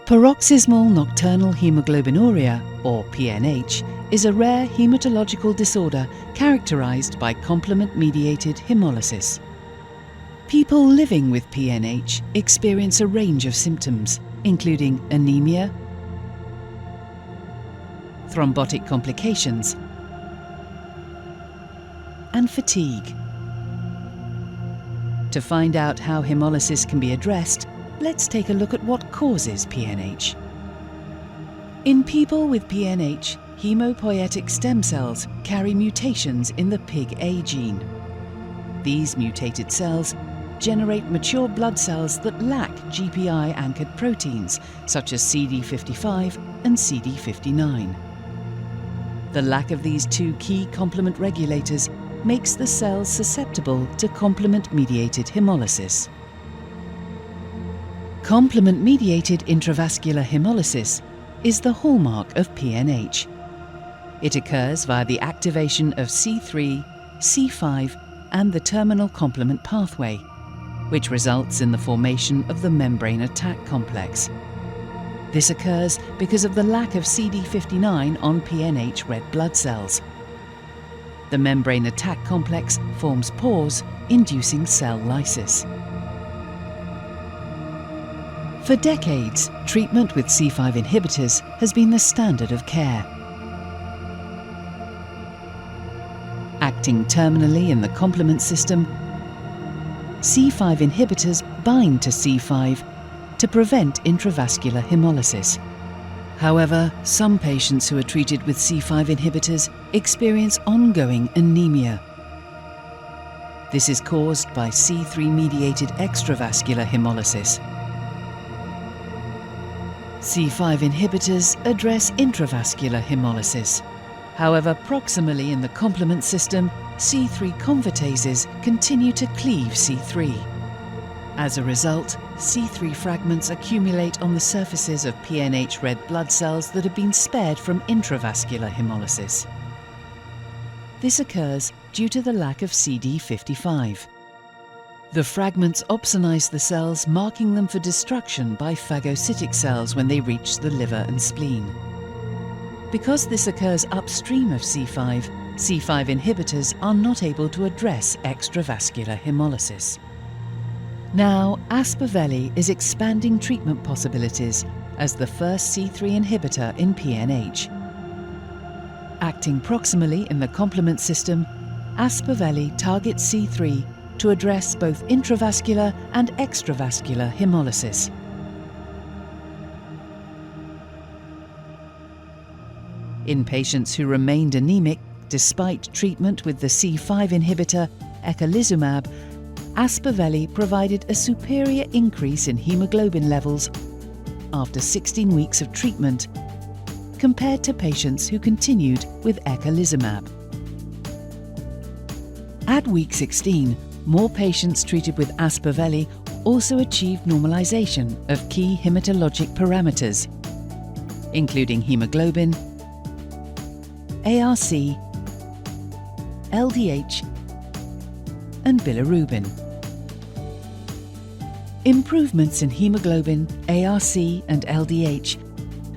Paroxysmal nocturnal hemoglobinuria, or PNH, is a rare hematological disorder characterized by complement-mediated hemolysis. People living with PNH experience a range of symptoms, including anemia, thrombotic complications, and fatigue. To find out how hemolysis can be addressed, let's take a look at what causes PNH. In people with PNH, hemopoietic stem cells carry mutations in the PIG-A gene. These mutated cells generate mature blood cells that lack GPI-anchored proteins such as CD55 and CD59. The lack of these two key complement regulators makes the cells susceptible to complement-mediated hemolysis. Complement-mediated intravascular hemolysis is the hallmark of PNH. It occurs via the activation of C3, C5 and the terminal complement pathway, which results in the formation of the membrane attack complex. This occurs because of the lack of CD59 on PNH red blood cells. The membrane attack complex forms pores, inducing cell lysis. For decades, treatment with C5 inhibitors has been the standard of care. Acting terminally in the complement system, C5 inhibitors bind to C5 to prevent intravascular hemolysis. However, some patients who are treated with C5 inhibitors experience ongoing anemia. This is caused by C3-mediated extravascular hemolysis. C5 inhibitors address intravascular hemolysis. However, proximally in the complement system, C3 convertases continue to cleave C3. As a result, C3 fragments accumulate on the surfaces of PNH red blood cells that have been spared from intravascular hemolysis. This occurs due to the lack of CD55. The fragments opsonize the cells, marking them for destruction by phagocytic cells when they reach the liver and spleen. Because this occurs upstream of C5, C5 inhibitors are not able to address extravascular hemolysis. Now, Aspaveli is expanding treatment possibilities as the first C3 inhibitor in PNH. Acting proximally in the complement system, Aspaveli targets C3 to address both intravascular and extravascular hemolysis. In patients who remained anemic despite treatment with the C5 inhibitor eculizumab, Aspaveli provided a superior increase in hemoglobin levels after 16 weeks of treatment compared to patients who continued with eculizumab. At week 16, more patients treated with Aspaveli also achieved normalization of key hematologic parameters, including hemoglobin, ARC, LDH, and bilirubin. Improvements in hemoglobin, ARC, and LDH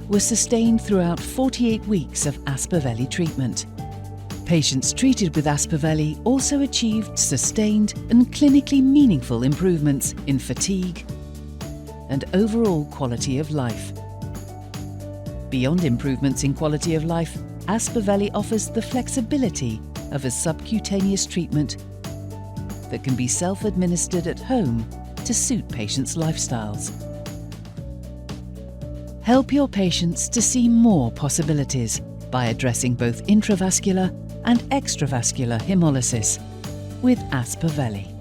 were sustained throughout 48 weeks of Aspaveli treatment. Patients treated with Aspaveli also achieved sustained and clinically meaningful improvements in fatigue and overall quality of life. Beyond improvements in quality of life, Aspaveli offers the flexibility of a subcutaneous treatment that can be self-administered at home to suit patients' lifestyles. Help your patients to see more possibilities by addressing both intravascular and extravascular hemolysis with Aspaveli.